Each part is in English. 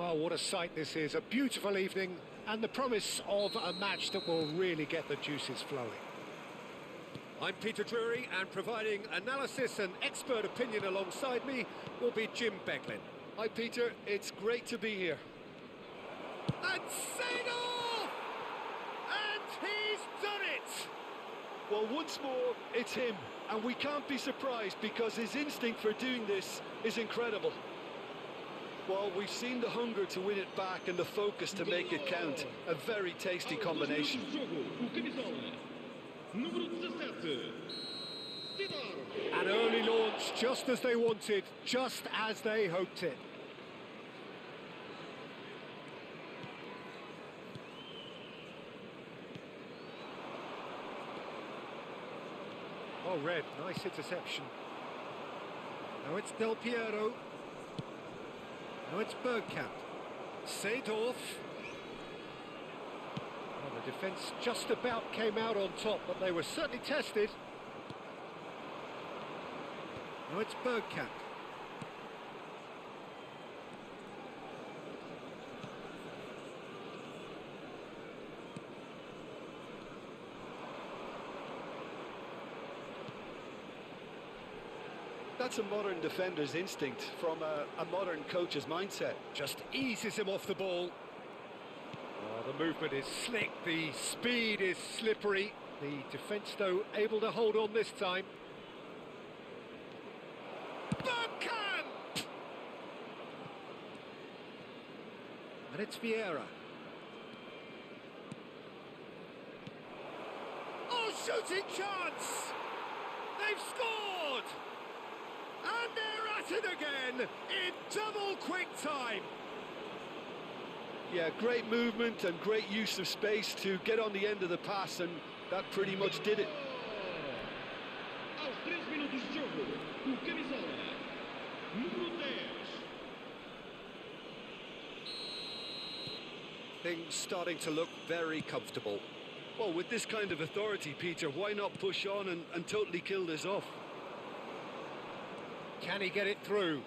Well, what a sight this is. A beautiful evening and the promise of a match that will really get the juices flowing. I'm Peter Drury, and providing analysis and expert opinion alongside me will be Jim Becklin. Hi Peter, it's great to be here. And Seedorf! And he's done it! Well, once more, it's him. And we can't be surprised because his instinct for doing this is incredible. Well, we've seen the hunger to win it back and the focus to make it count. A very tasty combination. An early launch, just as they wanted, just as they hoped it. Oh, Red, nice interception. Now it's Del Piero. Now it's Bergkamp. Seedorf. Well, the defence just about came out on top, but they were certainly tested. Now it's Bergkamp. That's a modern defender's instinct from a modern coach's mindset. Just eases him off the ball. Oh, the movement is slick, the speed is slippery. The defence, though, able to hold on this time. Bergkamp! And it's Vieira. Oh, shooting chance! They've scored! And they're at it again, in double quick time. Yeah, great movement and great use of space to get on the end of the pass, and that pretty much did it. Aos 3 minutos de jogo, o camisola número 10. Things starting to look very comfortable. Well, with this kind of authority, Peter, why not push on and totally kill this off? Can he get it through?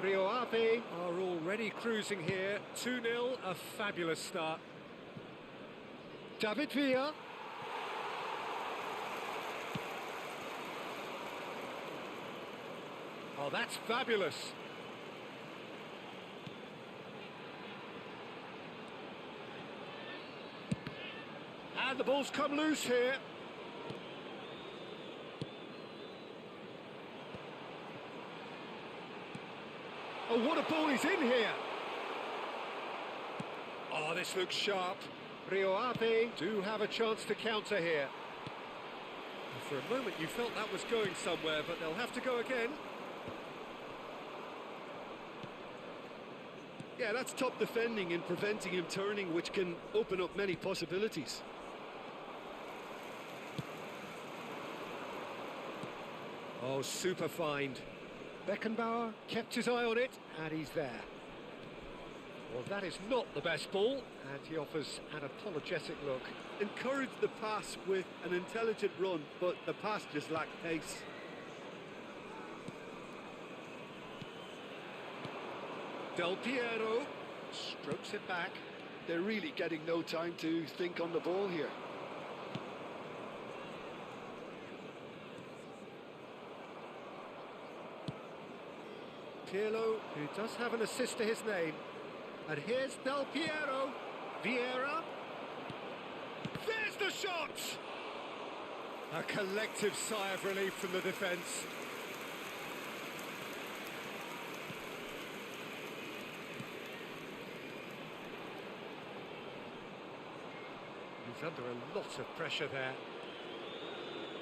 Rio Ave are already cruising here. 2-0, a fabulous start. David Villa. Oh, that's fabulous. And the ball's come loose here. Oh, what a ball he's in here! Oh, this looks sharp. Rio Ave do have a chance to counter here. For a moment you felt that was going somewhere, but they'll have to go again. Yeah, that's top defending and preventing him turning, which can open up many possibilities. Oh, super find. Beckenbauer kept his eye on it, and he's there. Well, that is not the best ball, and he offers an apologetic look. Encouraged the pass with an intelligent run, but the pass just lacked pace. Del Piero strokes it back. They're really getting no time to think on the ball here. Pirlo, who does have an assist to his name. And here's Del Piero. Vieira. There's the shot! A collective sigh of relief from the defence. He's under a lot of pressure there.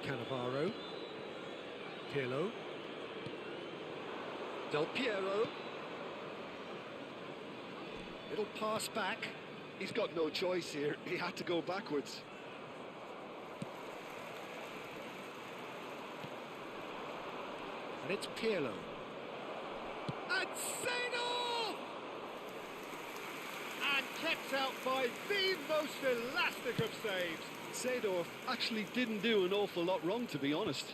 Cannavaro. Pirlo. Del Piero. Little pass back. He's got no choice here. He had to go backwards. And it's Pirlo. And Seedorf! And kept out by the most elastic of saves. Seedorf actually didn't do an awful lot wrong, to be honest.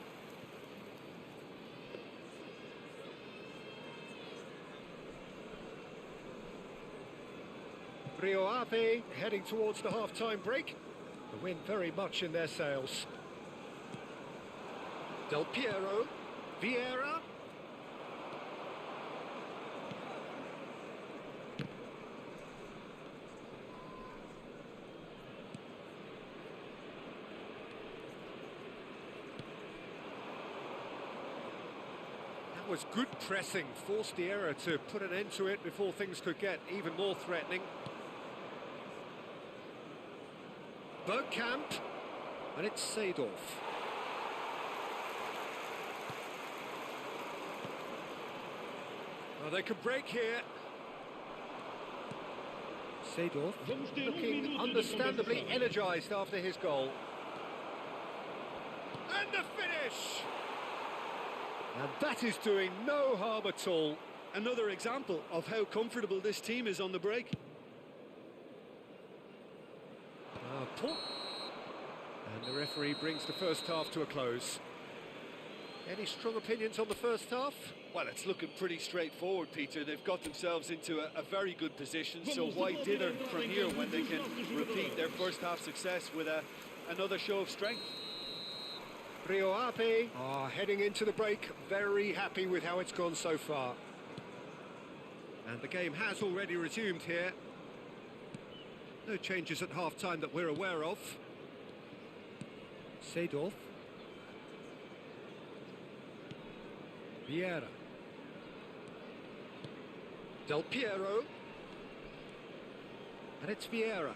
Rio Ave heading towards the half-time break. The wind very much in their sails. Del Piero, Vieira. That was good pressing, forced the error to put an end to it before things could get even more threatening. Bergkamp, and it's Seedorf. Well, they can break here. Seedorf looking understandably energised after his goal. And the finish! And that is doing no harm at all. Another example of how comfortable this team is on the break. And the referee brings the first half to a close. Any strong opinions on the first half? Well, it's looking pretty straightforward, Peter. They've got themselves into a very good position, so why dither from here when they can repeat their first half success with another show of strength? Rio Ave are heading into the break, very happy with how it's gone so far. And the game has already resumed here. No changes at half-time that we're aware of. Seedorf. Vieira. Del Piero. And it's Vieira.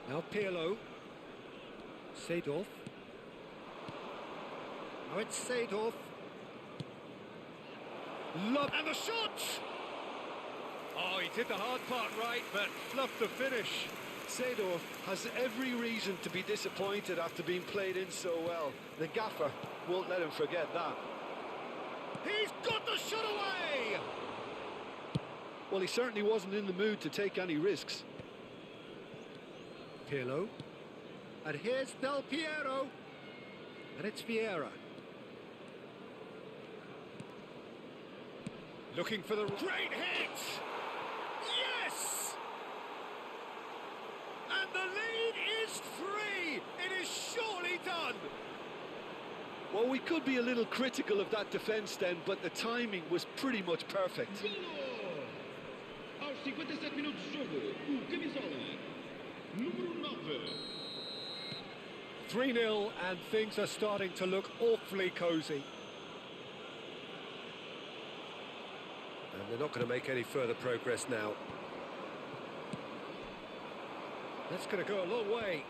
Now Pirlo. Seedorf. Now it's Seedorf. Lob and the shot! Oh, he did the hard part right, but fluffed the finish. Seedorf has every reason to be disappointed after being played in so well. The gaffer won't let him forget that. He's got the shot away! Well, he certainly wasn't in the mood to take any risks. Pirlo. And here's Del Piero. And it's Vieira. Looking for the great hit! Yes! And the lead is 3! It is surely done! Well, we could be a little critical of that defence then, but the timing was pretty much perfect. Golo! Aos 57 minutos de jogo, o camisola número 9. 3-0 and things are starting to look awfully cosy. And they're not going to make any further progress now. That's going to go a long way.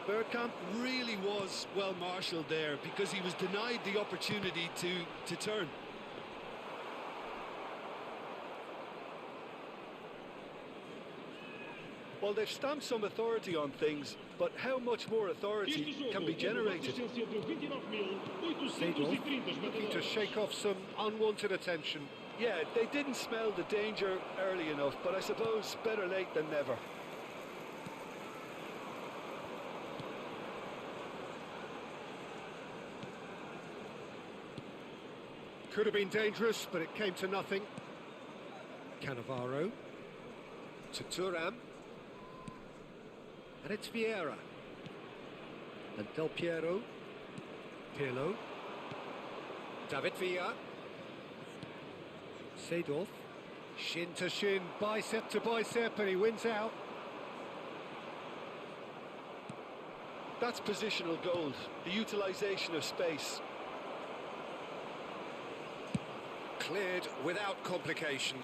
Bergkamp really was well marshalled there because he was denied the opportunity to turn. Well, they've stamped some authority on things, but how much more authority can be generated? Seedorf looking to shake off some unwanted attention. Yeah, they didn't smell the danger early enough, but I suppose better late than never. Could have been dangerous, but it came to nothing. Cannavaro to Thuram. And it's Vieira. And Del Piero. Pirlo. David Villa. Seedorf. Shin to shin, bicep to bicep, and he wins out. That's positional gold, the utilisation of space. Cleared without complication.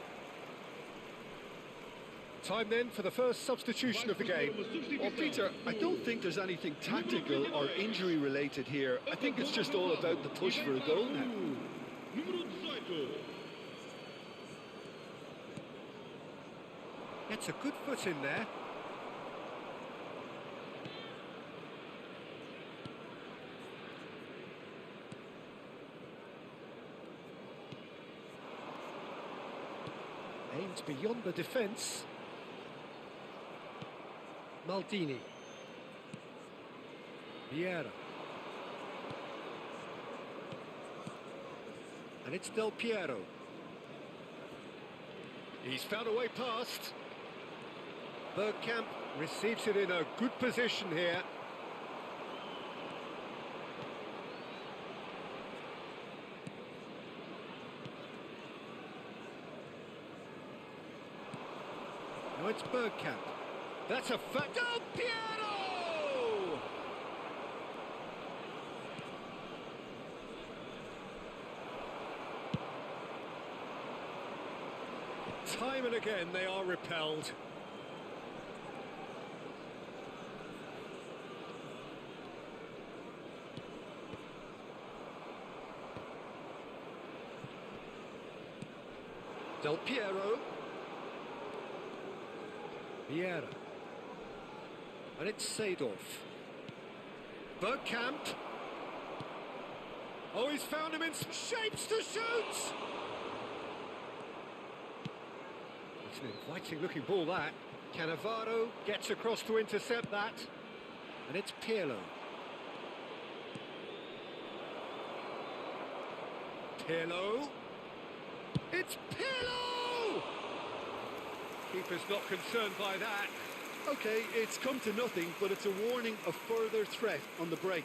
Time then for the first substitution of the game. Well, Peter, I don't think there's anything tactical or injury related here. I think it's just all about the push for a goal now. Gets a good foot in there. Aimed beyond the defence. Maldini. Vieira. And it's Del Piero. He's found a way past. Bergkamp receives it in a good position here. Now it's Bergkamp. That's a fact. Del Piero! Time and again they are repelled. Del Piero. Vieira. And it's Seedorf. Bergkamp. Oh, he's found him in some shapes to shoot! It's an inviting looking ball, that. Cannavaro gets across to intercept that. And it's Pirlo. Pirlo. It's Pirlo! Keeper's not concerned by that. Okay, it's come to nothing, but it's a warning of further threat on the break.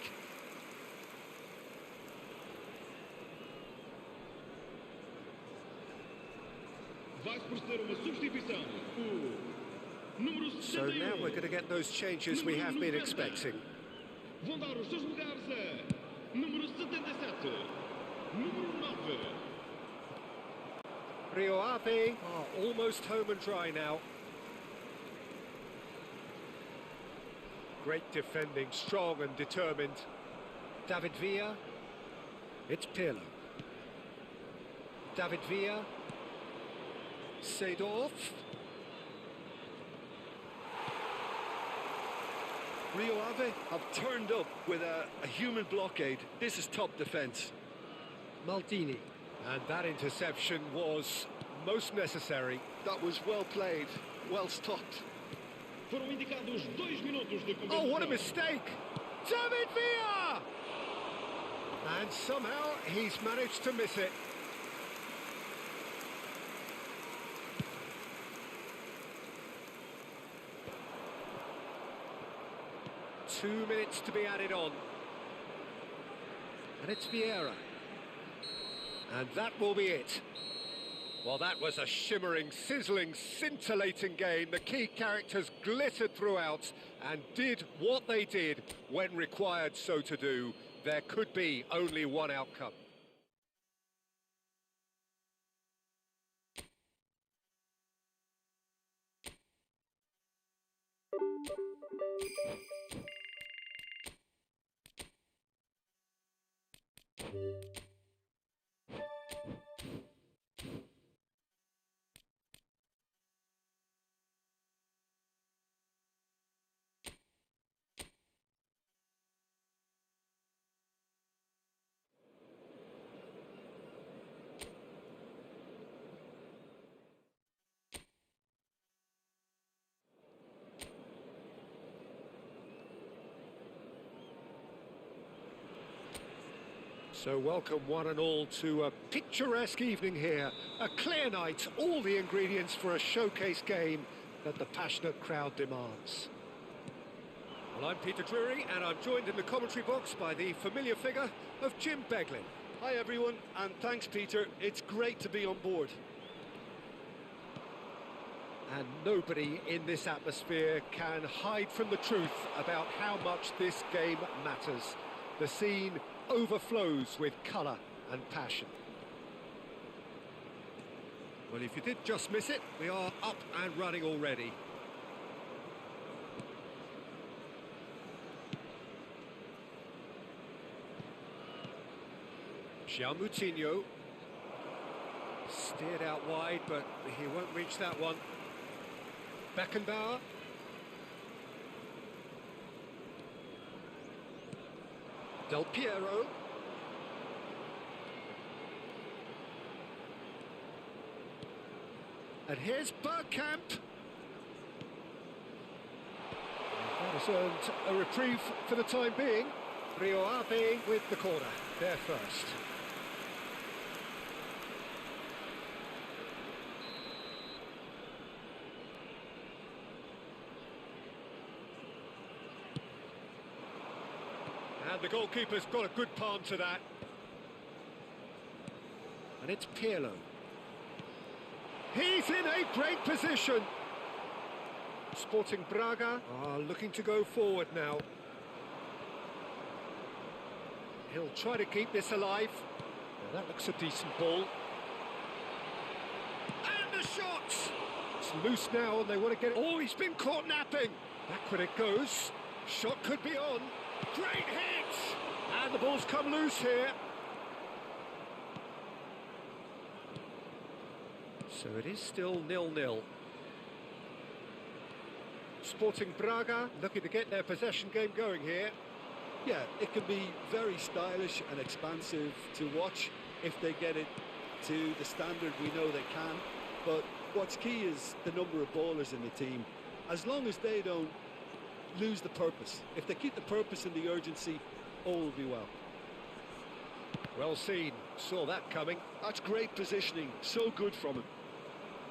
Vai-se proceder uma substituição. O número 61. So now we're going to get those changes we have been expecting. Vão dar os seus lugares a número 77, número 9. Rio Ave are almost home and dry now. Great defending, strong and determined. David Villa. It's Pirlo. David Villa. Seedorf. Rio Ave have turned up with a human blockade. This is top defence. Maldini. And that interception was most necessary. That was well played, well stopped. Foram indicados 2 minutos de compensação. Oh, what a mistake! David Villa! And somehow he's managed to miss it. Two minutes to be added on. And it's Vieira. And that will be it. Well, that was a shimmering, sizzling, scintillating game. The key characters glittered throughout and did what they did when required so to do. There could be only one outcome. So welcome one and all to a picturesque evening here. A clear night, all the ingredients for a showcase game that the passionate crowd demands. Well, I'm Peter Drury and I'm joined in the commentary box by the familiar figure of Jim Beglin. Hi everyone, and thanks Peter. It's great to be on board. And nobody in this atmosphere can hide from the truth about how much this game matters. The scene overflows with colour and passion. Well, if you did just miss it, we are up and running already. João Moutinho. Steered out wide, but he won't reach that one. Beckenbauer. Del Piero. And here's Bergkamp. That has earned a reprieve for the time being. Rio Ave with the corner, there first. And the goalkeeper's got a good palm to that. And it's Pirlo. He's in a great position. Sporting Braga are looking to go forward now. He'll try to keep this alive. Now that looks a decent ball. And the shot! It's loose now and they want to get it. Oh, he's been caught napping. Back when it goes. Shot could be on. Great hit! And the ball's come loose here. So it is still 0-0. Sporting Braga looking to get their possession game going here. Yeah, it can be very stylish and expansive to watch if they get it to the standard we know they can. But what's key is the number of ballers in the team. As long as they don't lose the purpose, if they keep the purpose and the urgency, all will be well. Well seen, saw that coming. That's great positioning, so good from him.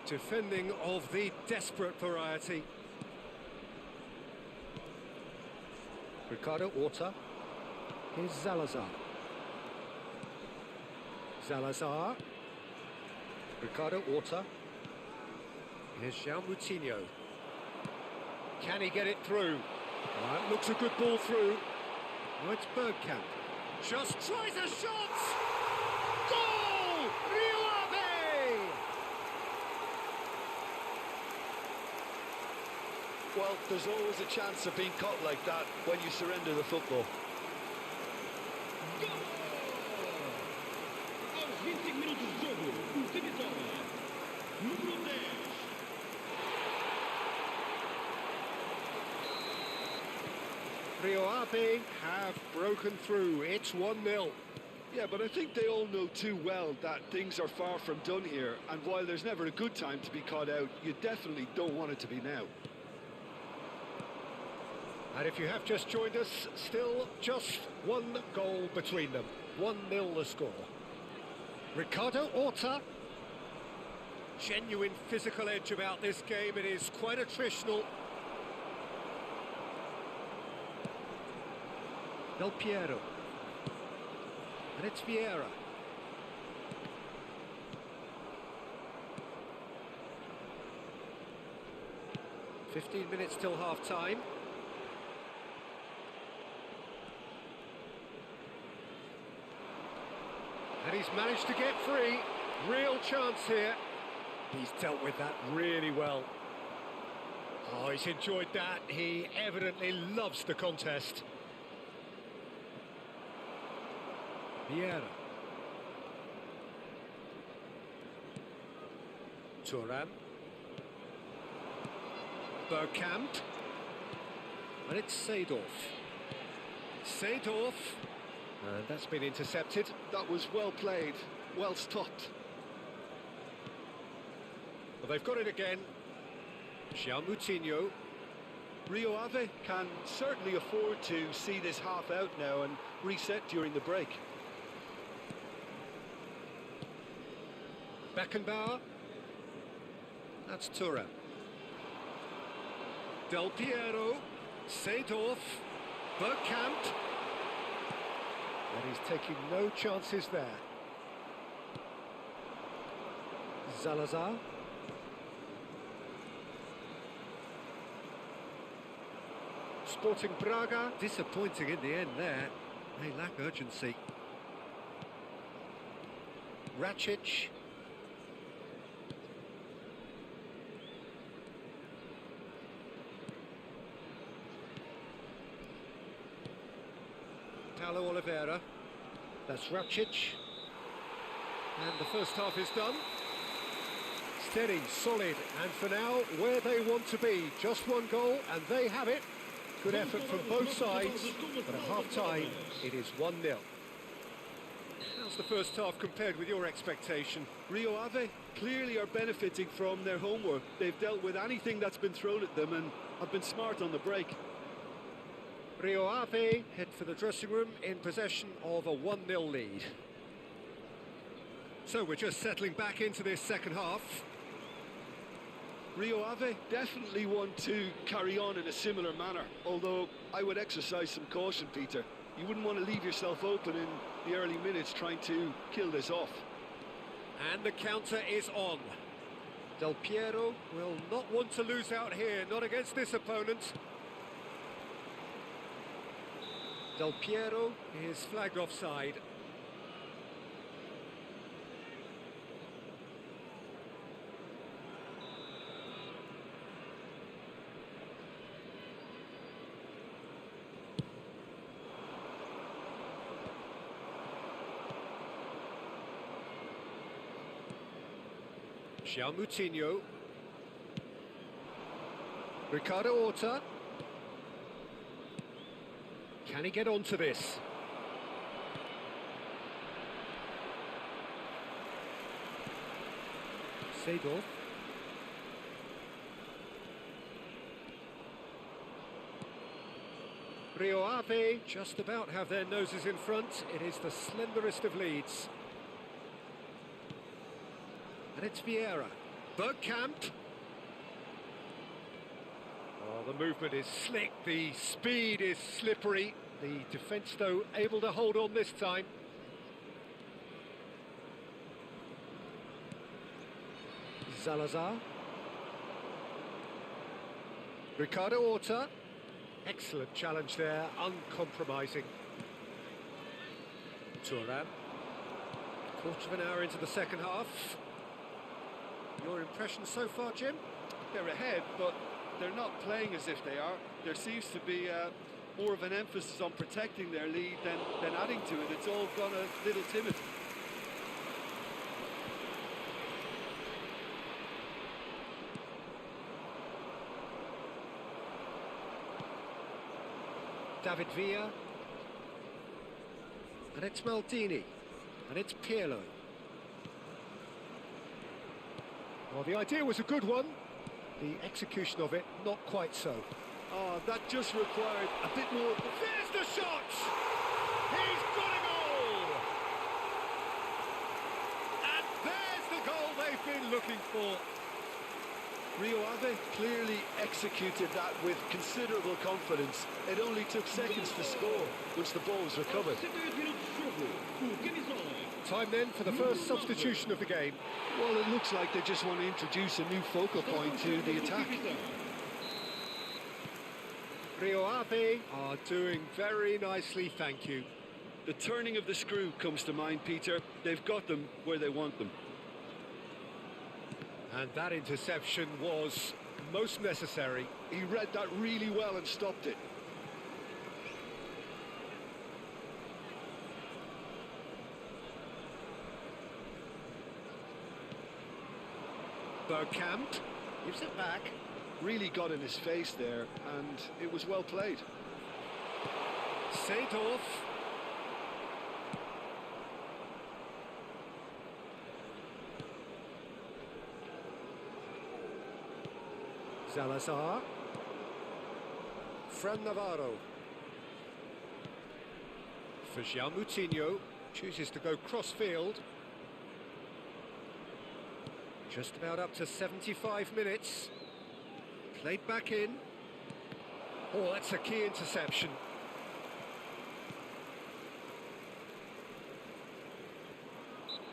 Defending of the desperate variety. Ricardo Horta. Here's Salazar. Salazar. Ricardo Horta. Here's João Moutinho. Can he get it through? That looks a good ball through. Oh, it's Bergkamp. Just tries a shot! Goal! Rio Ave! Well, there's always a chance of being caught like that when you surrender the football. Gol! Aos 25 minutos de jogo, o camisola número 10. Rio Ave have broken through. It's 1-0. Yeah, but I think they all know too well that things are far from done here, and while there's never a good time to be caught out, you definitely don't want it to be now. And if you have just joined us, still just one goal between them. 1-0 the score. Ricardo Horta. Genuine physical edge about this game. It is quite attritional. Del Piero. And it's Vieira. "15 minutes till half-time. And he's managed to get free. Real chance here. He's dealt with that really well. Oh, he's enjoyed that. He evidently loves the contest. Vieira. Thuram. Bergkamp. And it's Seedorf. Seedorf. And that's been intercepted. That was well played, well stopped. Well, they've got it again. João Moutinho. Rio Ave can certainly afford to see this half out now and reset during the break. Beckenbauer. That's Thuram. Del Piero. Seedorf. Bergkamp. And he's taking no chances there. Salazar. Sporting Braga. Disappointing in the end there. They lack urgency. Rakic. Paulo Oliveira. That's Rakic. And the first half is done. Steady, solid, and for now, where they want to be. Just one goal, and they have it. Good effort from both sides, but at half-time, it is 1-0. How's the first half compared with your expectation? Rio Ave clearly are benefiting from their homework. They've dealt with anything that's been thrown at them and have been smart on the break. Rio Ave head for the dressing room in possession of a 1-0 lead. So we're just settling back into this second half. Rio Ave definitely want to carry on in a similar manner, although I would exercise some caution, Peter. You wouldn't want to leave yourself open in the early minutes trying to kill this off. And the counter is on. Del Piero will not want to lose out here, not against this opponent. Del Piero is flagged offside. João Moutinho. Ricardo Horta. Can he get onto this? Seedorf. Rio Ave just about have their noses in front. It is the slenderest of leads. And it's Vieira. Bergkamp. Oh, the movement is slick, the speed is slippery. The defence, though, able to hold on this time. Salazar. Ricardo Horta. Excellent challenge there, uncompromising. Thuram. Quarter of an hour into the second half. Your impression so far, Jim? They're ahead, but they're not playing as if they are. There seems to be more of an emphasis on protecting their lead than adding to it. It's all gone a little timid. David Villa. And it's Maldini. And it's Pirlo. Well, the idea was a good one. The execution of it, not quite so. Oh, that just required a bit more. There's the shot! He's got a goal! And there's the goal they've been looking for. Rio Ave clearly executed that with considerable confidence. It only took seconds to score once the ball was recovered. Time then for the first substitution of the game. Well, it looks like they just want to introduce a new focal point to the attack. Rio Ave are doing very nicely, thank you. The turning of the screw comes to mind, Peter. They've got them where they want them. And that interception was most necessary. He read that really well and stopped it. Bergkamp gives it back. Really got in his face there, and it was well played. Seedorf. Salazar. Fran Navarro. For João Moutinho. Chooses to go cross-field. Just about up to 75 minutes. Played back in. Oh, that's a key interception.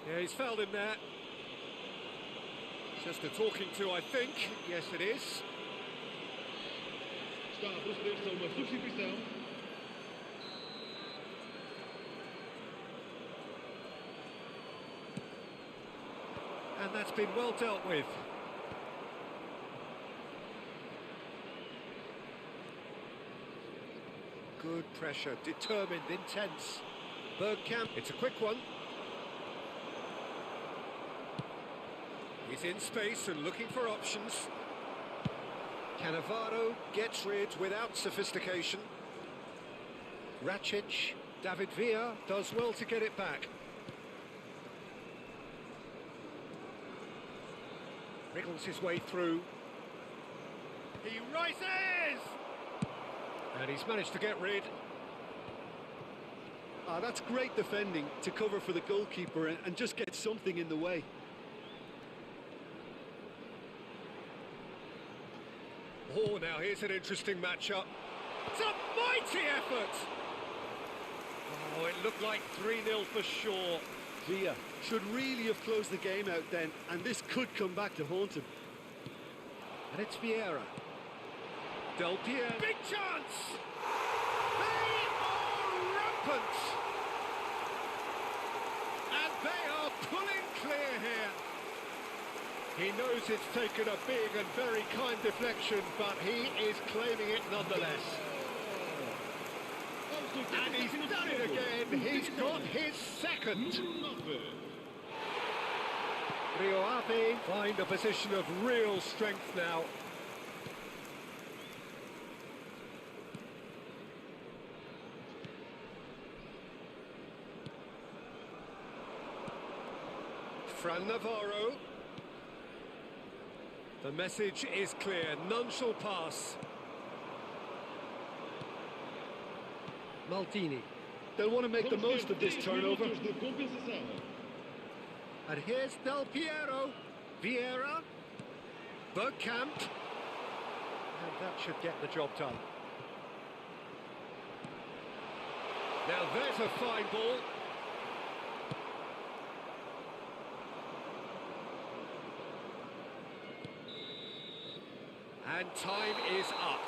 Yeah, he's fouled him there. Just a talking to, I think. Yes, it is. Está a proceder-se a uma substituição. And that's been well dealt with. Good pressure, determined, intense. Bergkamp, it's a quick one. He's in space and looking for options. Cannavaro gets rid without sophistication. Racic, David Villa does well to get it back. Wriggles his way through. He rises! And he's managed to get rid. That's great defending to cover for the goalkeeper and just get something in the way. Oh, now here's an interesting matchup. It's a mighty effort! Oh, it looked like 3-0 for sure. Villa should really have closed the game out then, and this could come back to haunt him. And it's Vieira. Del Piero. Big chance! They are rampant! And they are pulling clear here. He knows it's taken a big and very kind deflection, but he is claiming it nonetheless. And he's done it again. He's got his second. Rio Ave find a position of real strength now. Fran Navarro. The message is clear, none shall pass. Maldini. They'll want to make the most of this turnover. And here's Del Piero. Vieira. Bergkamp. And that should get the job done. Now there's a fine ball. And time is up.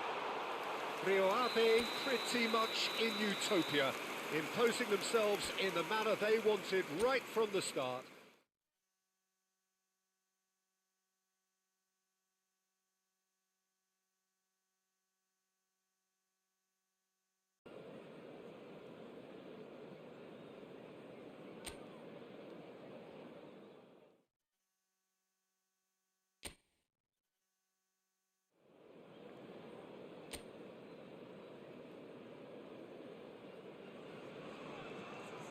Rio Ave pretty much in utopia, imposing themselves in the manner they wanted right from the start.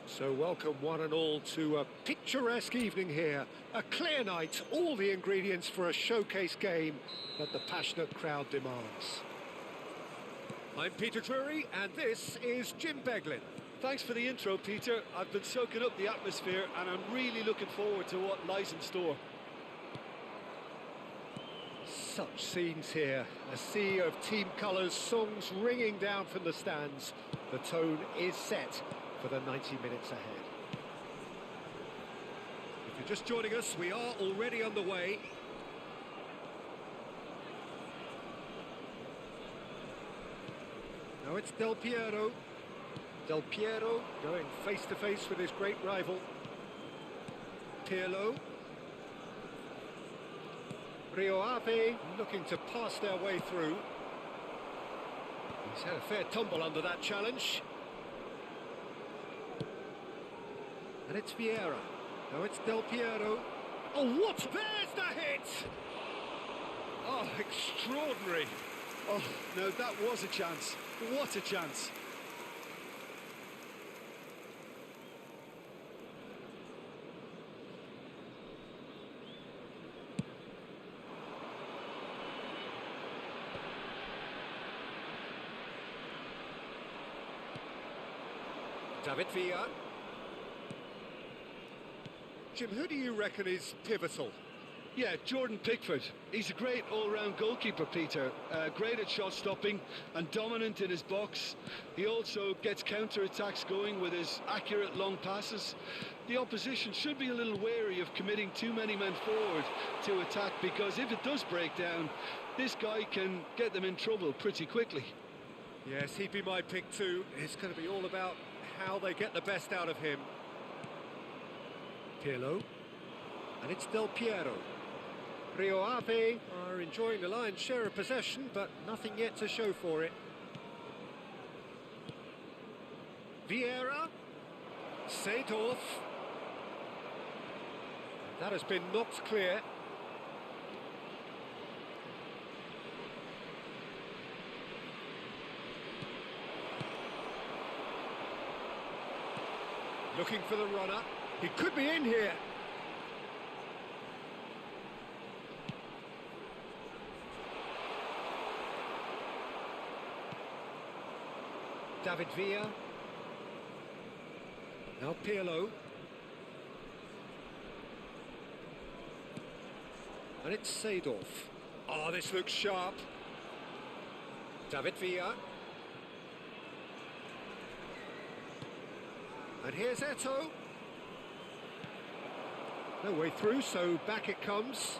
So welcome one and all to a picturesque evening here. A clear night, all the ingredients for a showcase game that the passionate crowd demands. I'm Peter Drury and this is Jim Beglin. Thanks for the intro, Peter. I've been soaking up the atmosphere and I'm really looking forward to what lies in store. Such scenes here, a sea of team colours, songs ringing down from the stands. The tone is set for the 90 minutes ahead. If you're just joining us, we are already underway. Now it's Del Piero. Del Piero going face to face with his great rival. Pirlo. Rio Ave looking to pass their way through. He's had a fair tumble under that challenge. And it's Vieira. Now it's Del Piero. Oh, what? There's the hit! Oh, extraordinary. Oh, no, that was a chance. What a chance. David Villa. Jim, who do you reckon is pivotal? Yeah, Jordan Pickford. He's a great all-round goalkeeper, Peter. Great at shot stopping and dominant in his box. He also gets counter-attacks going with his accurate long passes. The opposition should be a little wary of committing too many men forward to attack, because if it does break down, this guy can get them in trouble pretty quickly. Yes, he'd be my pick too. It's going to be all about how they get the best out of him. Pirlo. And it's Del Piero. Rio Ave are enjoying the lion's share of possession, but nothing yet to show for it. Vieira. Seedorf. That has been knocked clear. Looking for the runner. He could be in here. David Villa. Now Pirlo. And it's Seedorf. Oh, this looks sharp. David Villa. And here's Eto'o. No way through, so back it comes.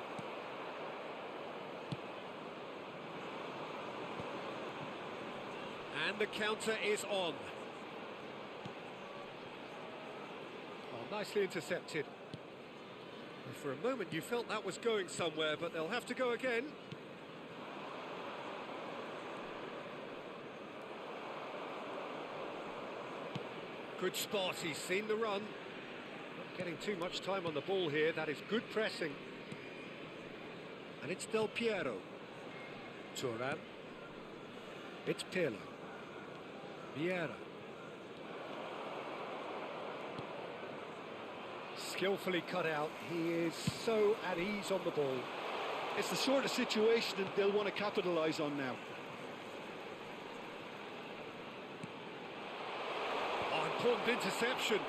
And the counter is on. Oh, nicely intercepted. And for a moment you felt that was going somewhere, but they'll have to go again. Good spot, he's seen the run. Not getting too much time on the ball here, that is good pressing. And it's Del Piero. Turan. It's Pirlo. Vieira. Skillfully cut out, he is so at ease on the ball. It's the sort of situation that they'll want to capitalise on now. Important interception.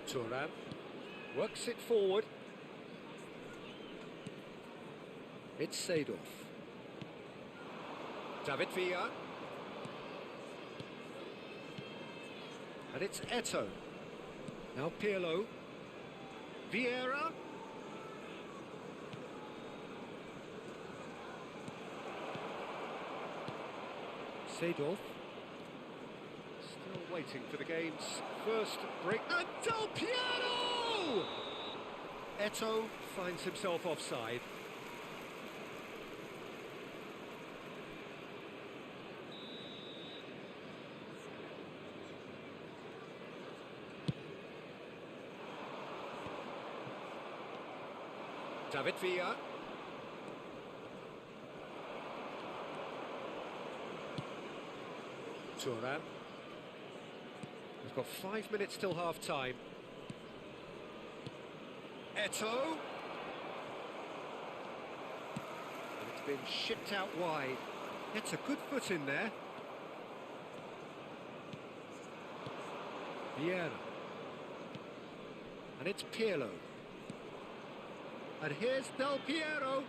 Turan works it forward. It's Seedorf. David Villa. And it's Eto'o. Now Pirlo. Vieira. Seedorf. Still waiting for the game's first break. And Del Piero! Eto'o finds himself offside. David Villa. Turan. We've got 5 minutes till half-time. Eto'o. And it's been shipped out wide. Gets a good foot in there. Vieira. And it's Pirlo. And here's Del Piero.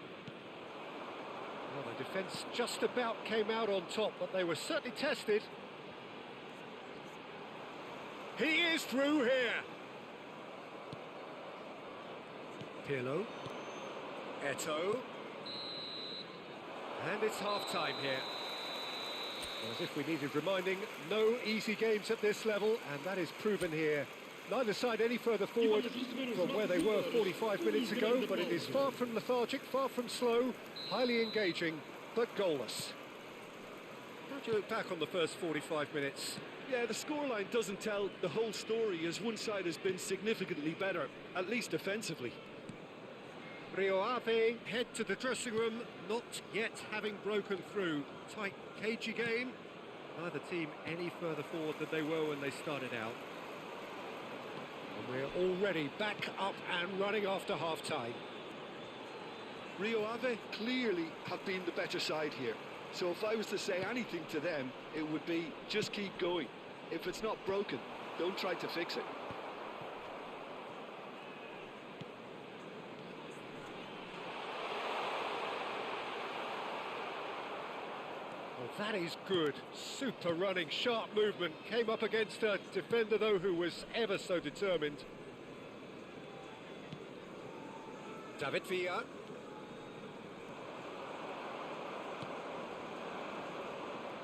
Well, the defence just about came out on top, but they were certainly tested. He is through here. Pirlo. Eto'o. And it's half-time here. As if we needed reminding, no easy games at this level, and that is proven here. Neither side any further forward from where they were 45 minutes ago, but it is far from lethargic, far from slow, highly engaging, but goalless. How do you look back on the first 45 minutes? Yeah, the scoreline doesn't tell the whole story, as one side has been significantly better, at least defensively. Rio Ave head to the dressing room, not yet having broken through. Tight, cagey game. Neither team any further forward than they were when they started out. And we're already back up and running after half-time. Rio Ave clearly have been the better side here. So if I was to say anything to them, it would be just keep going. If it's not broken, don't try to fix it. Well, that is good. Super running, sharp movement. Came up against a defender, though, who was ever so determined. David Villa.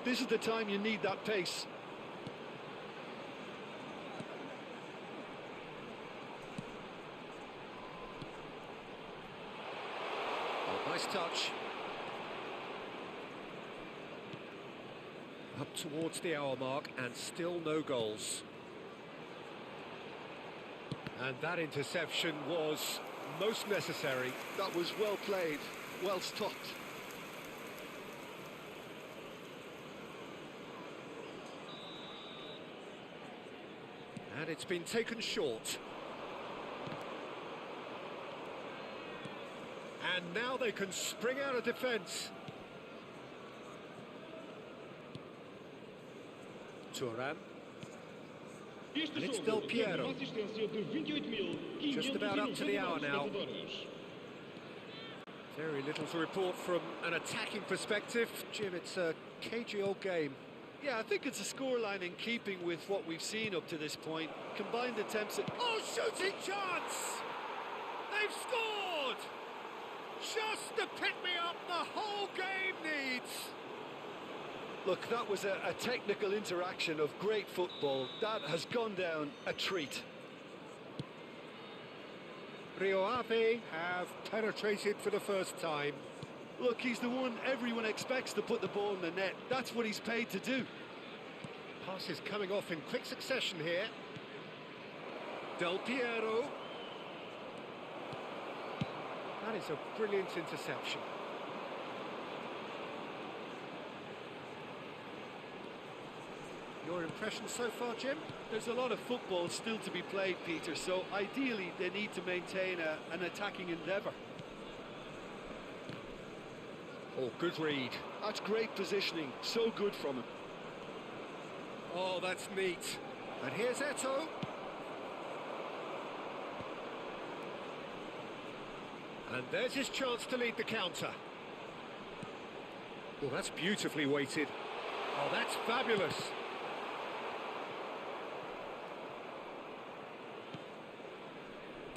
This is the time you need that pace. Oh, nice touch. Up towards the hour mark and still no goals. And that interception was most necessary. That was well played, well stopped. And it's been taken short. And now they can spring out of defence. Turan. And it's Del Piero. Just about up to the hour now. Very little to report from an attacking perspective. Jim, it's a cagey old game. Yeah, I think it's a scoreline in keeping with what we've seen up to this point. Combined attempts at... Oh, shooting chance! They've scored! Just to pick me up the whole game needs. Look, that was a technical interaction of great football. That has gone down a treat. Rio Ave have penetrated for the first time. Look, he's the one everyone expects to put the ball in the net. That's what he's paid to do. Passes coming off in quick succession here. Del Piero. That is a brilliant interception. Your impression so far, Jim? There's a lot of football still to be played, Peter, so ideally they need to maintain an attacking endeavour. Oh, good read. That's great positioning, so good from him. Oh, that's neat. And here's Eto'o. And there's his chance to lead the counter. Well, that's beautifully weighted. Oh, that's fabulous.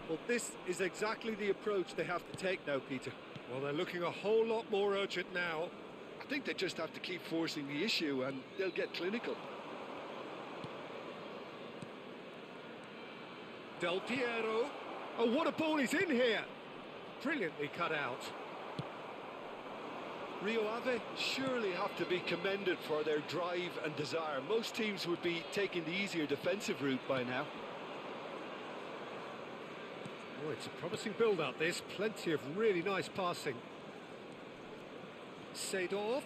Well, this is exactly the approach they have to take now, Peter. Well, they're looking a whole lot more urgent now. I think they just have to keep forcing the issue and they'll get clinical. Del Piero. Oh, what a ball is in here. Brilliantly cut out. Rio Ave surely have to be commended for their drive and desire. Most teams would be taking the easier defensive route by now. Oh, it's a promising build-up, this. Plenty of really nice passing. Seedorf.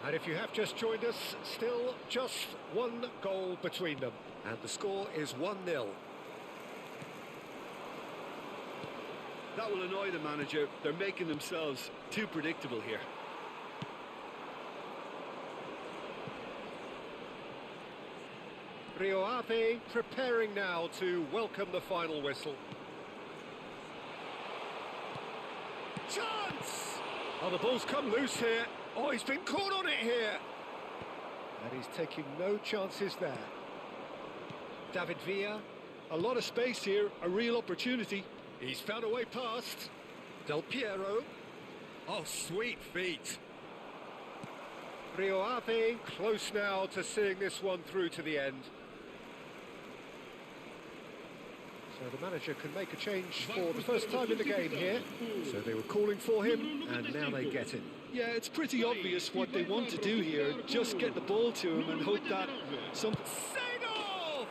And if you have just joined us, still just one goal between them. And the score is 1-0. That will annoy the manager. They're making themselves too predictable here. Rio Ave preparing now to welcome the final whistle. Chance! Oh, the ball's come loose here. Oh, he's been caught on it here. And he's taking no chances there. David Villa. A lot of space here, a real opportunity. He's found a way past. Del Piero. Oh, sweet feet. Rio Ave close now to seeing this one through to the end. So the manager can make a change for the first time in the game here. So they were calling for him, and now they get it. Yeah, it's pretty obvious what they want to do here. Just get the ball to him and hope that some... Seedorf!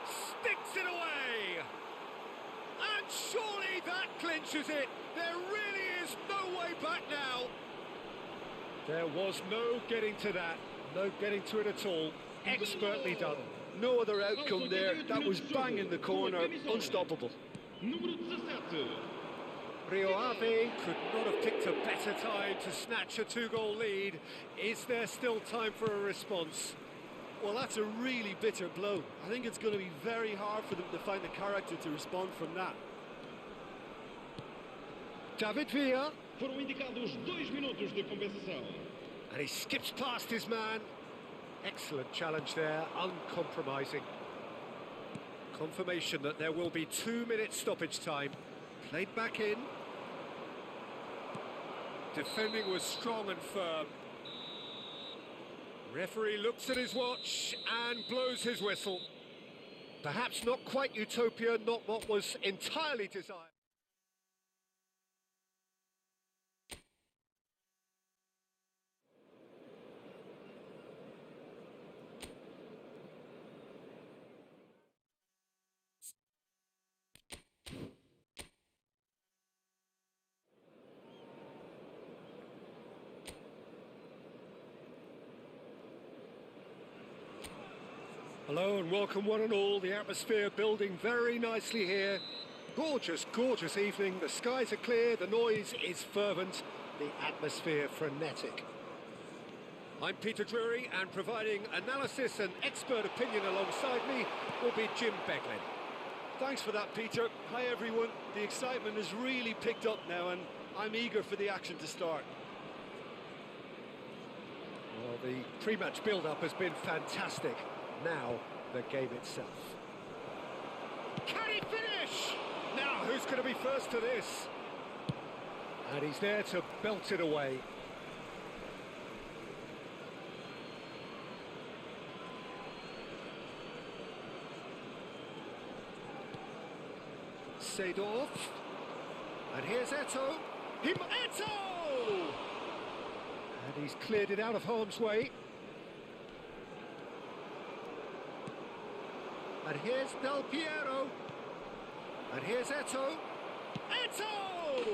Sticks it away! And surely that clinches it. There really is no way back now. There was no getting to that. No getting to it at all. Expertly done. No other outcome there. That was bang in the corner. Unstoppable. Rio Ave could not have picked a better time to snatch a two-goal lead. Is there still time for a response? Well, that's a really bitter blow. I think it's going to be very hard for them to find the character to respond from that. David Villa. Foram indicados 2 minutos de compensação. And he skips past his man. Excellent challenge there, uncompromising. Confirmation that there will be 2 minutes stoppage time. Played back in. Defending was strong and firm. Referee looks at his watch and blows his whistle. Perhaps not quite utopia, not what was entirely desired. Hello and welcome one and all. The atmosphere building very nicely here. Gorgeous, gorgeous evening. The skies are clear, the noise is fervent, the atmosphere frenetic. I'm Peter Drury, and providing analysis and expert opinion alongside me will be Jim Beglin. Thanks for that, Peter. Hi, everyone. The excitement has really picked up now, and I'm eager for the action to start. Well, the pre-match build-up has been fantastic. Now, the game itself. Can he finish? Now, who's going to be first to this? And he's there to belt it away. Seedorf. And here's Eto'o. Eto'o! And he's cleared it out of harm's way. And here's Del Piero. And here's Eto'o. Eto'o!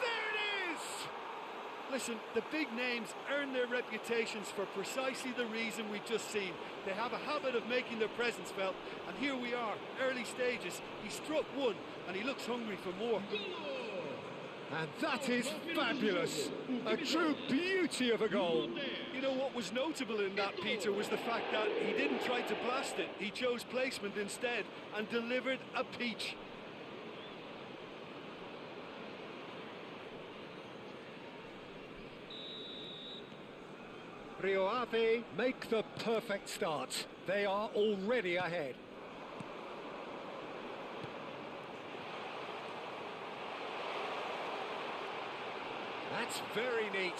There it is! Listen, the big names earn their reputations for precisely the reason we've just seen. They have a habit of making their presence felt, and here we are, early stages. He struck one, and he looks hungry for more. And that is fabulous. A true beauty of a goal. You know what was notable in that, Peter, was the fact that he didn't try to blast it. He chose placement instead and delivered a peach. Rio Ave make the perfect start. They are already ahead. That's very neat.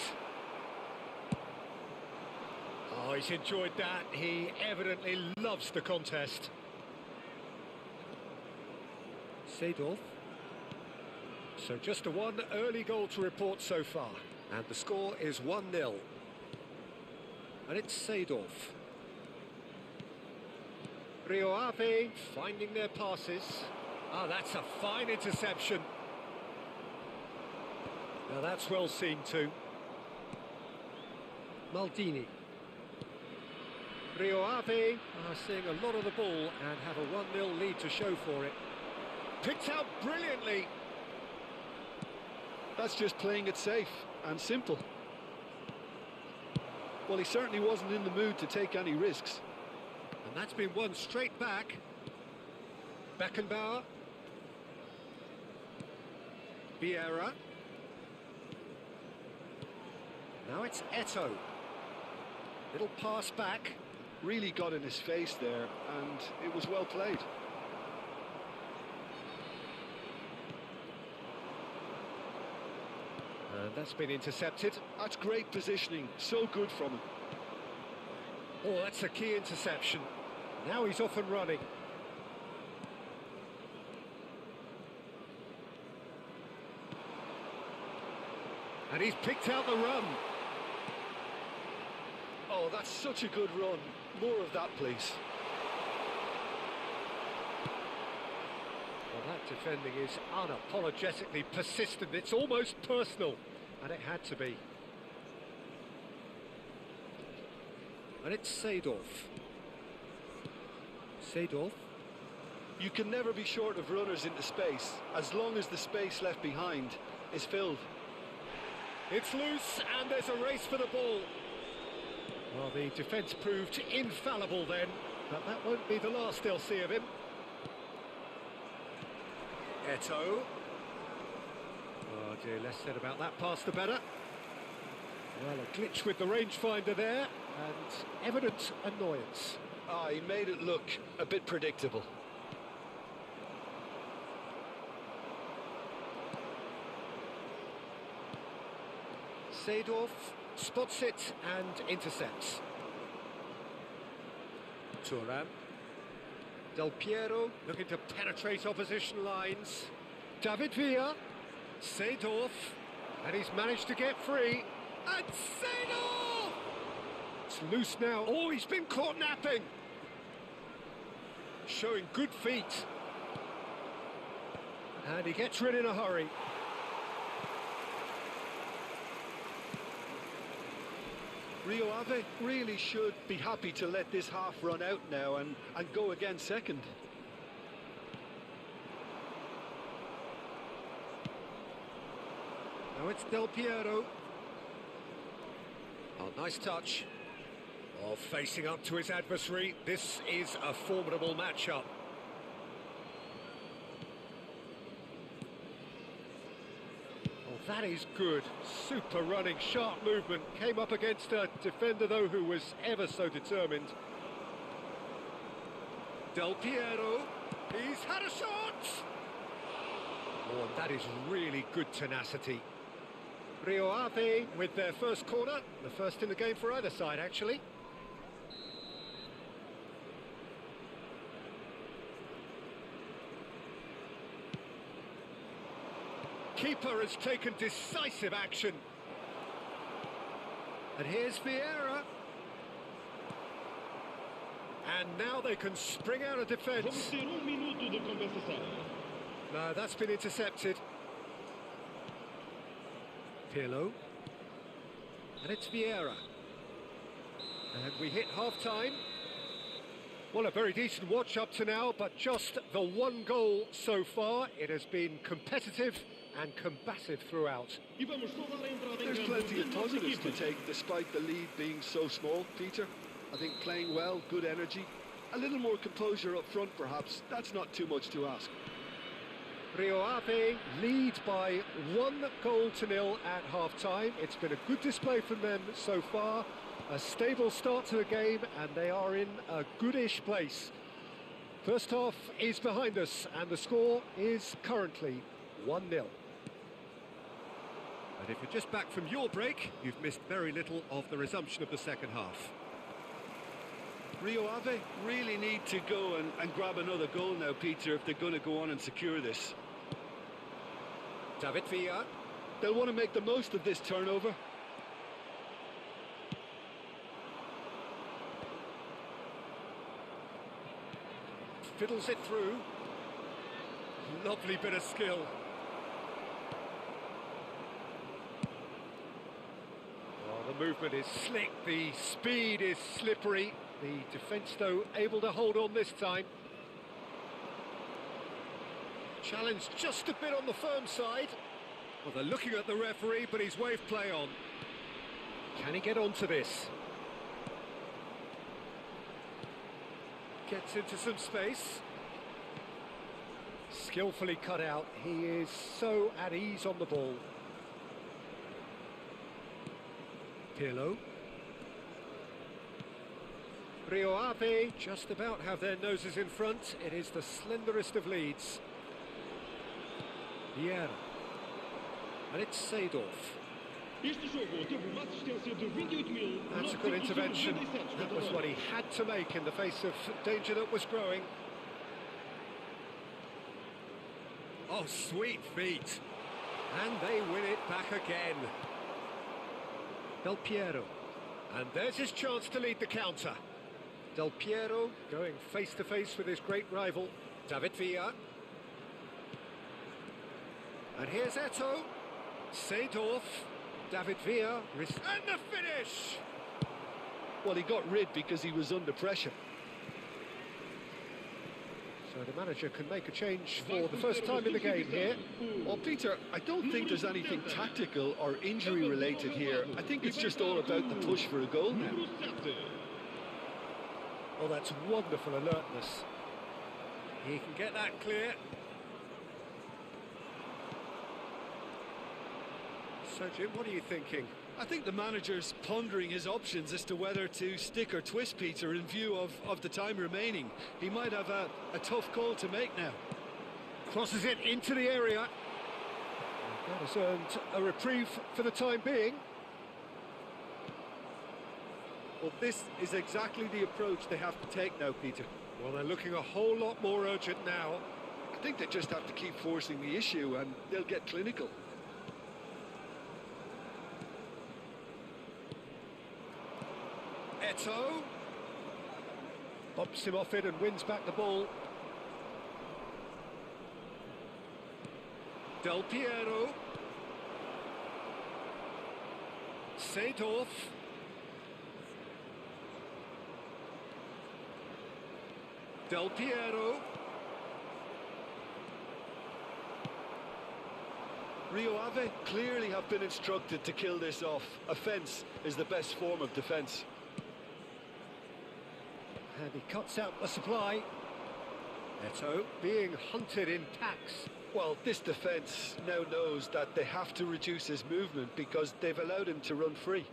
Oh, he's enjoyed that. He evidently loves the contest. Seedorf. So just a one early goal to report so far. And the score is 1-0. And it's Seedorf. Rio Ave finding their passes. Ah, that's a fine interception. Now that's well seen too. Maldini. Rio Ave are seeing a lot of the ball and have a 1-0 lead to show for it. Picked out brilliantly. That's just playing it safe and simple. Well, he certainly wasn't in the mood to take any risks. And that's been won straight back. Beckenbauer. Vieira. Now it's Eto'o. Little pass back. Really got in his face there, and it was well played. And that's been intercepted. That's great positioning, so good from him. Oh, that's a key interception. Now he's off and running. And he's picked out the run. Oh, that's such a good run. More of that, please. Well, that defending is unapologetically persistent. It's almost personal. And it had to be. And it's Seedorf. Seedorf. You can never be short of runners into space, as long as the space left behind is filled. It's loose, and there's a race for the ball. Well, the defence proved infallible then, but that won't be the last they'll see of him. Eto'o. Oh dear, less said about that pass the better. Well, a glitch with the rangefinder there, and evident annoyance. Ah, he made it look a bit predictable. Seedorf spots it and intercepts. Thuram. Del Piero looking to penetrate opposition lines. David Villa. Seedorf. And he's managed to get free. And Seedorf! It's loose now. Oh, he's been caught napping. Showing good feet. And he gets rid in a hurry. Rio Ave really should be happy to let this half run out now and go again second. Now it's Del Piero. Oh, nice touch. Oh, facing up to his adversary. This is a formidable matchup. Oh, that is good. Super running, sharp movement. Came up against a defender, though, who was ever so determined. Del Piero, he's had a shot! Oh, that is really good tenacity. Rio Ave with their first corner, the first in the game for either side, actually. Keeper has taken decisive action. And here's Vieira. And now they can spring out of defence. Vamos ter minuto de compensação. No, that's been intercepted. Pirlo. And it's Vieira. And we hit half-time. Well, a very decent watch up to now, but just the one goal so far. It has been competitive and combative throughout. E vamos toda a entrada em There's campo plenty de of duas positives to equipas. take despite the lead being so small, Peter. I think playing well, good energy. A little more composure up front, perhaps. That's not too much to ask. Rio Ave lead by 1-0 at half-time. It's been a good display from them so far. A stable start to the game, and they are in a goodish place. First half is behind us, and the score is currently 1-0. And if you're just back from your break, you've missed very little of the resumption of the second half. Rio Ave really need to go and grab another goal now, Peter, if they're going to go on and secure this. David Villa. They'll want to make the most of this turnover. Fiddles it through. Lovely bit of skill. Oh, the movement is slick, the speed is slippery. The defence, though, able to hold on this time. Challenge just a bit on the firm side. Well, they're looking at the referee, but he's waved play on. Can he get onto this? Gets into some space. Skillfully cut out. He is so at ease on the ball. Pirlo. Rio Ave just about have their noses in front. It is the slenderest of leads. Vieira. And it's Seedorf. Este jogo teve uma assistência de 28.000. That's a good intervention. That was what he had to make in the face of danger that was growing. Oh, sweet feet. And they win it back again. Del Piero. And there's his chance to lead the counter. Del Piero going face-to-face with his great rival, David Villa. And here's Eto'o. Seedorf. David Villa. And the finish! Well, he got rid because he was under pressure. So the manager can make a change for the first time in the game here. Well, Peter, I don't think there's anything tactical or injury-related here. I think it's just all about the push for a goal now. Número 7. Oh, that's wonderful alertness. He can get that clear. So, Jim, what are you thinking? I think the manager's pondering his options as to whether to stick or twist, Peter, in view of the time remaining. He might have a tough call to make now. Crosses it into the area. That has earned a reprieve for the time being. Well, this is exactly the approach they have to take now, Peter. Well, they're looking a whole lot more urgent now. I think they just have to keep forcing the issue and they'll get clinical. Eto'o bumps him off it and wins back the ball. Del Piero. Seedorf. Del Piero. Rio Ave clearly have been instructed to kill this off. Offence is the best form of defence. And he cuts out the supply. Eto'o being hunted in packs. Well, this defence now knows that they have to reduce his movement because they've allowed him to run free.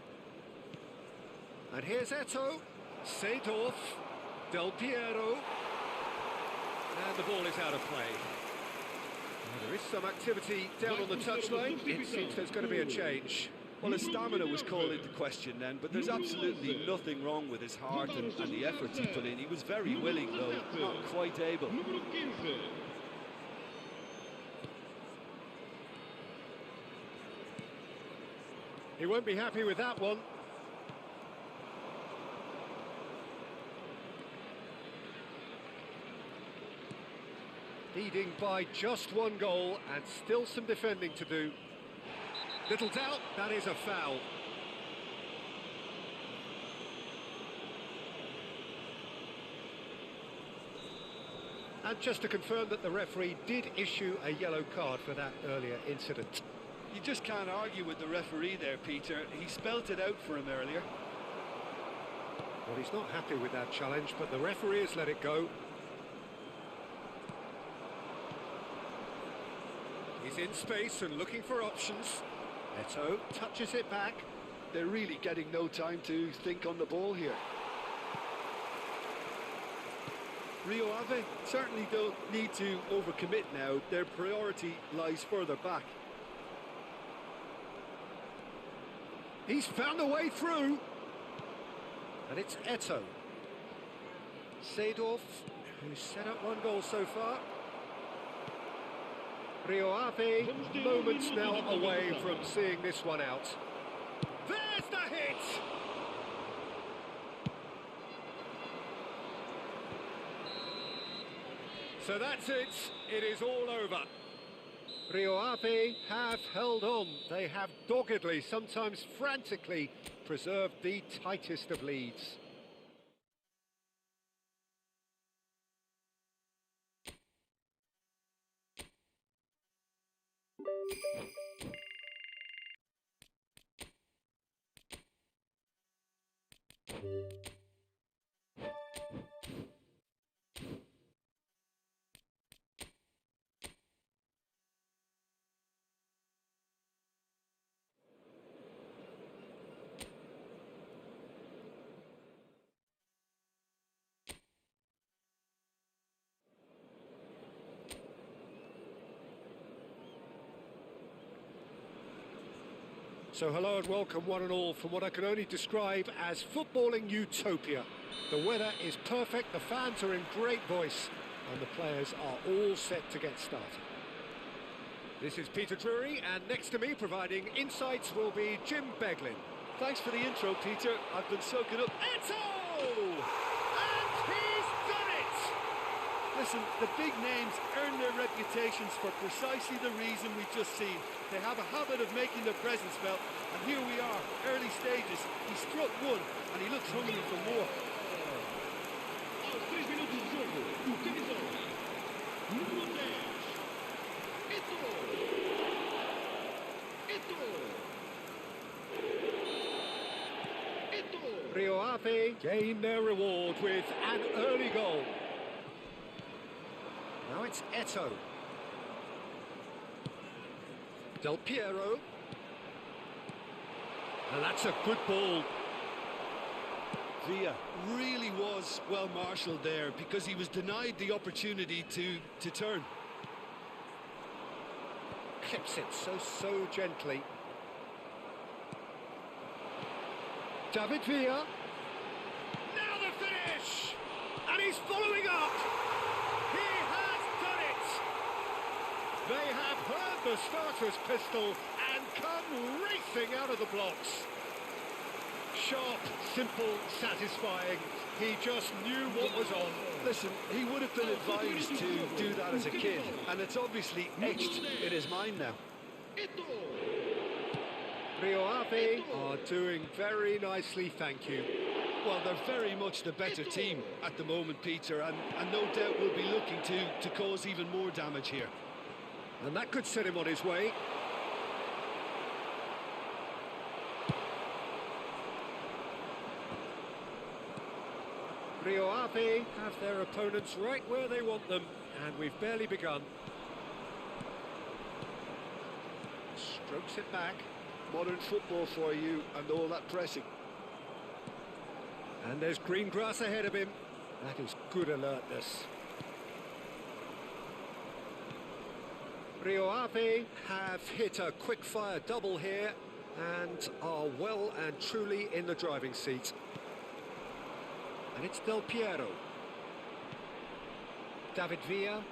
And here's Eto, Seedorf, Del Piero, and the ball is out of play. Well, there is some activity down on the touchline. It seems there's going to be a change. Well, his stamina was called into question then, but there's absolutely nothing wrong with his heart and the efforts he put in. He was very willing, though, not quite able. Número 15. He won't be happy with that one. Leading by just one goal and still some defending to do. Little doubt, that is a foul. And just to confirm that the referee did issue a yellow card for that earlier incident. You just can't argue with the referee there, Peter. He spelt it out for him earlier. Well, he's not happy with that challenge, but the referee has let it go. He's in space and looking for options. Eto touches it back. They're really getting no time to think on the ball here. Rio Ave certainly don't need to overcommit now. Their priority lies further back. He's found a way through. And it's Eto. Seedorf, who's set up one goal so far. Rio Ave, moments now away from seeing this one out. There's the hit! So that's it. It is all over. Rio Ave have held on. They have doggedly, sometimes frantically, preserved the tightest of leads. So hello and welcome one and all from what I can only describe as footballing utopia. The weather is perfect, the fans are in great voice, and the players are all set to get started. This is Peter Drury, and next to me providing insights will be Jim Beglin. Thanks for the intro, Peter. I've been soaking up. Eto! And he's done it! Listen, the big names earn their reputations for precisely the reason we've just seen. They have a habit of making their presence felt, and here we are, early stages. He struck one, and he looks hungry for more. Aos 3 minutos de jogo, o camisola número 10. Eto! Eto! Eto! Rio Ave gain their reward with an early goal. Now it's Eto. Del Piero. And that's a good ball. Villa really was well marshalled there because he was denied the opportunity to turn. Clips it so gently. David Villa. Now the finish! And he's following up! He has done it! They have heard the starter's pistol and come racing out of the blocks. Sharp, simple, satisfying. He just knew what was on. Listen, he would have been advised to do that as a kid, and it's obviously etched in his mind now. Eto! Rio Ave are doing very nicely, thank you. Well, they're very much the better team at the moment, Peter, and no doubt will be looking to cause even more damage here. And that could set him on his way. Rio Ave have their opponents right where they want them, and we've barely begun. Strokes it back. Modern football for you, and all that pressing. And there's green grass ahead of him. That is good alertness. Rio Ave have hit a quick-fire double here and are well and truly in the driving seat. And it's Del Piero. David Villa.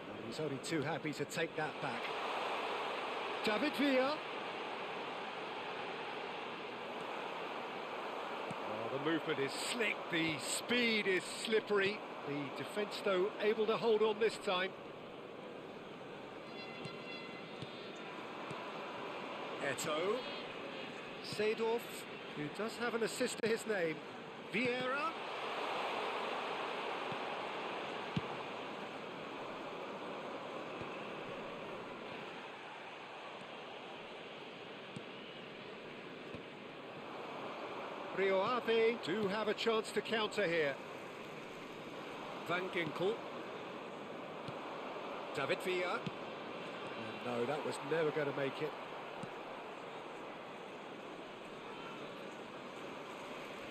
And he's only too happy to take that back. David Villa. Oh, the movement is slick, the speed is slippery. The defence, though, able to hold on this time. Eto'o. Seedorf, who does have an assist to his name. Vieira. Rio Ave do have a chance to counter here. Van Ginkel. David Villa. Oh, no, that was never going to make it.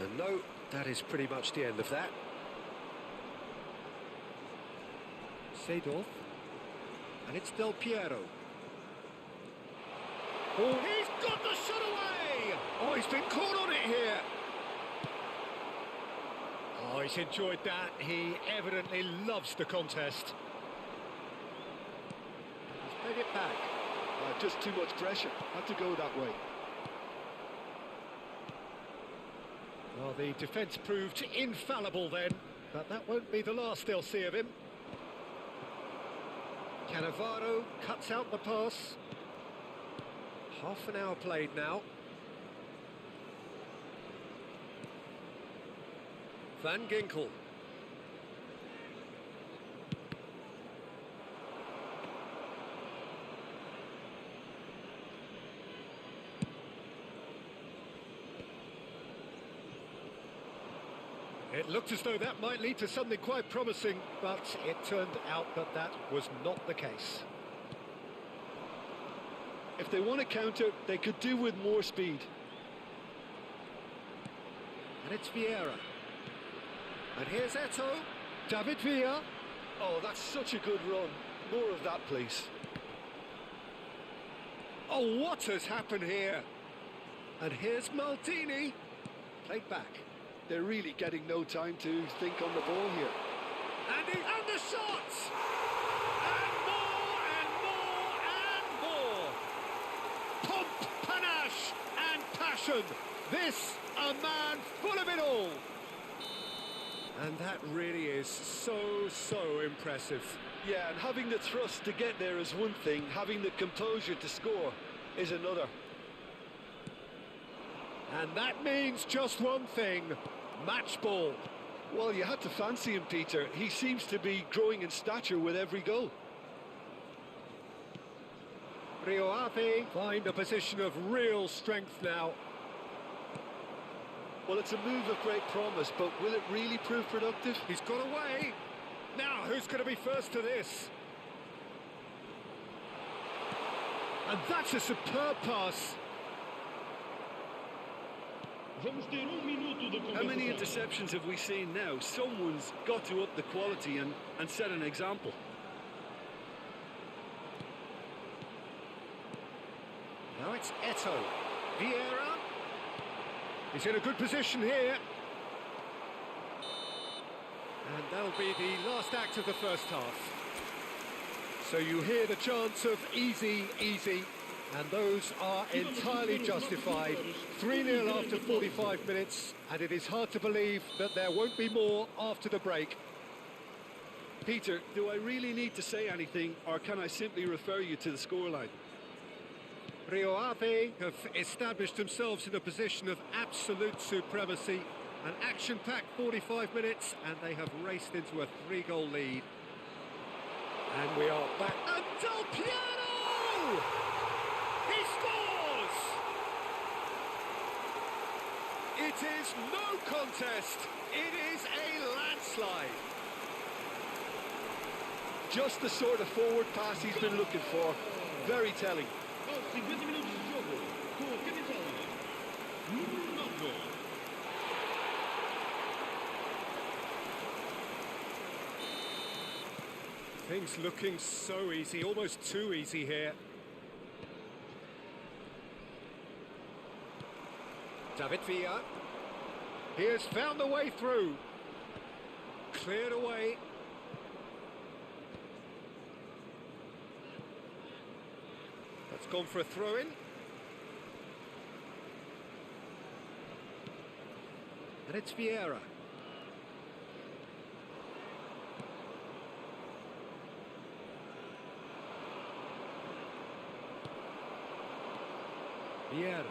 And no, that is pretty much the end of that. Seedorf. And it's Del Piero. Oh, he's got the shot away! Oh, he's been caught on it here. Oh, he's enjoyed that. He evidently loves the contest. He's played it back. Just too much pressure. Had to go that way. Well, the defence proved infallible then, but that won't be the last they'll see of him. Cannavaro cuts out the pass. Half an hour played now. Van Ginkel. It looked as though that might lead to something quite promising, but it turned out that that was not the case. If they want to counter, they could do with more speed. And it's Vieira. And here's Eto'o. David Villa. Oh, that's such a good run. More of that, please. Oh, what has happened here? And here's Maldini. Played back. They're really getting no time to think on the ball here. And the shots! And more, and more, and more! Pomp, panache, and passion. This, a man full of it all. And that really is so impressive. Yeah, and having the thrust to get there is one thing, having the composure to score is another. And that means just one thing, match ball. Well, you had to fancy him, Peter. He seems to be growing in stature with every goal. Rio Ave find a position of real strength now. Well, it's a move of great promise, but will it really prove productive? He's got away. Now, who's going to be first to this? And that's a superb pass. Vamos ter minuto de How many compensação. interceptions have we seen now? Someone's got to up the quality and set an example. Now it's Eto'o. Vieira. He's in a good position here. And that'll be the last act of the first half. So you hear the chants of easy, easy, and those are entirely justified. 3-0 after 45 minutes, and it is hard to believe that there won't be more after the break. Peter, do I really need to say anything, or can I simply refer you to the scoreline? Rio Ave have established themselves in a position of absolute supremacy. An action-packed 45 minutes, and they have raced into a 3-goal lead. And we are back. And Del Piero! He scores! It is no contest. It is a landslide. Just the sort of forward pass he's been looking for. Very telling. Aos 50 minutos de jogo, com a camisola número 9. Things looking so easy, almost too easy here. David Villa. He has found the way through. Cleared away. That's gone for a throw-in. And it's Vieira. Vieira.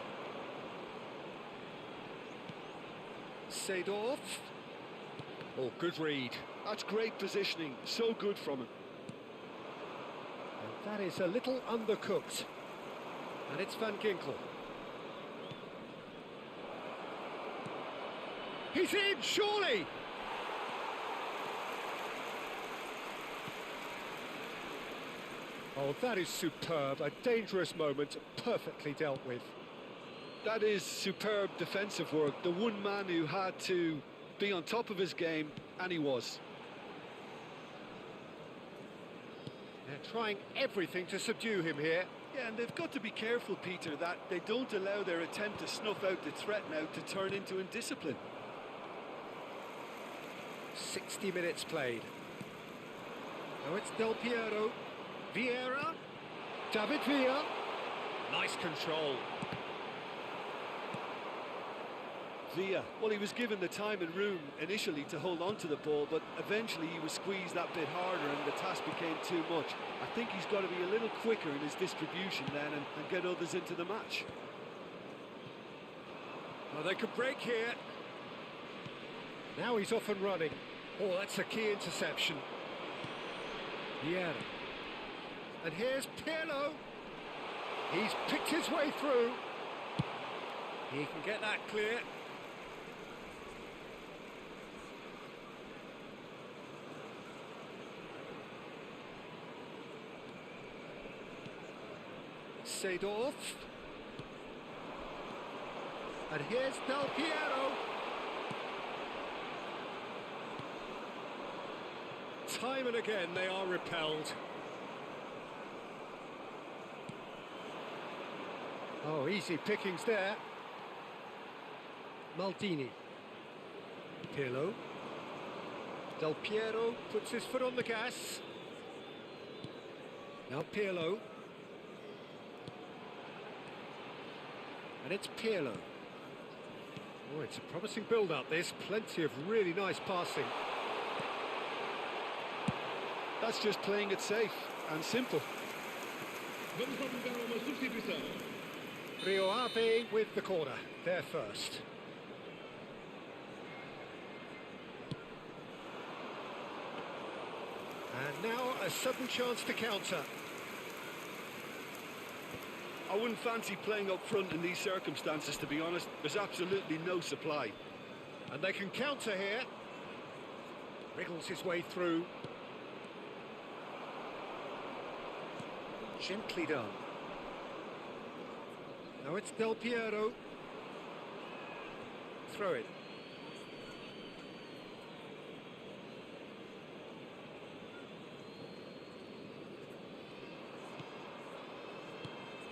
Seedorf. Oh, good read. That's great positioning. So good from him. And that is a little undercooked. And it's Van Ginkel. He's in, surely! Oh, that is superb. A dangerous moment, perfectly dealt with. That is superb defensive work. The one man who had to be on top of his game, and he was. They're trying everything to subdue him here. Yeah, and they've got to be careful, Peter, that they don't allow their attempt to snuff out the threat now to turn into indiscipline. 60 minutes played. Now it's Del Piero. Vieira. David Villa. Nice control. Villa, well, he was given the time and room initially to hold on to the ball, but eventually he was squeezed that bit harder and the task became too much. I think he's got to be a little quicker in his distribution then and get others into the match. Well, they could break here. Now he's off and running. Oh, that's a key interception. Vieira. And here's Pirlo. He's picked his way through. He can get that clear. Seedorf. And here's Del Piero. Time and again they are repelled. Oh, easy pickings there. Maldini. Pirlo. Del Piero puts his foot on the gas. Now Pirlo. And it's Pirlo. Oh, it's a promising build-up, this. Plenty of really nice passing. That's just playing it safe and simple. Vamos aplicar uma substituição. Rio Ave with the corner. There first. And now a sudden chance to counter. I wouldn't fancy playing up front in these circumstances, to be honest. There's absolutely no supply. And they can counter here. Wriggles his way through. Gently done. Now it's Del Piero. Throw it.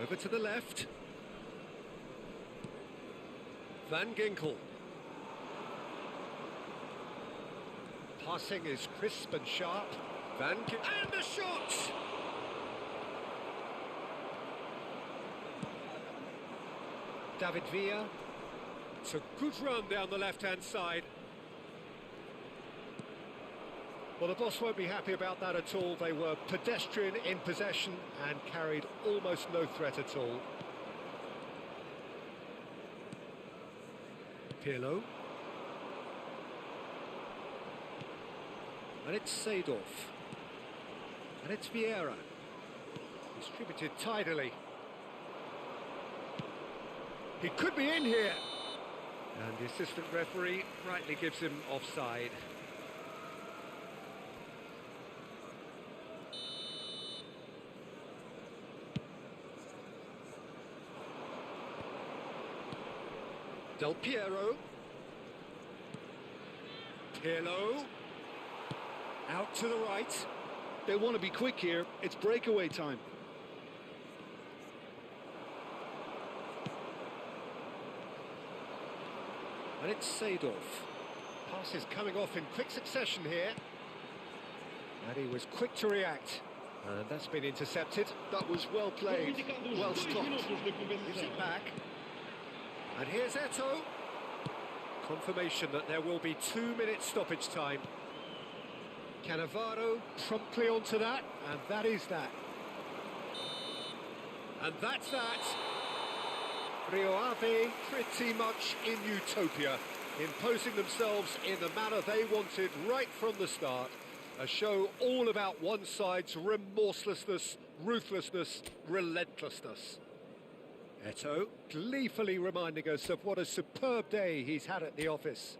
Over to the left. Van Ginkel. Passing is crisp and sharp. Van Ginkel. And the shot! David Villa. It's a good run down the left-hand side. Well, the boss won't be happy about that at all. They were pedestrian in possession and carried almost no threat at all. Pirlo. And it's Seedorf. And it's Vieira. Distributed tidily. He could be in here. And the assistant referee rightly gives him offside. Del Piero. Pirlo. Out to the right. They want to be quick here. It's breakaway time. And it's Seedorf. Passes coming off in quick succession here. And he was quick to react. And that's been intercepted. That was well played, well stopped. Gives it back. And here's Eto'o. Confirmation that there will be 2-minute stoppage time. Cannavaro promptly onto that, and that is that. And that's that. Rio Ave pretty much in utopia, imposing themselves in the manner they wanted right from the start. A show all about one side's remorselessness, ruthlessness, relentlessness. Eto'o gleefully reminding us of what a superb day he's had at the office.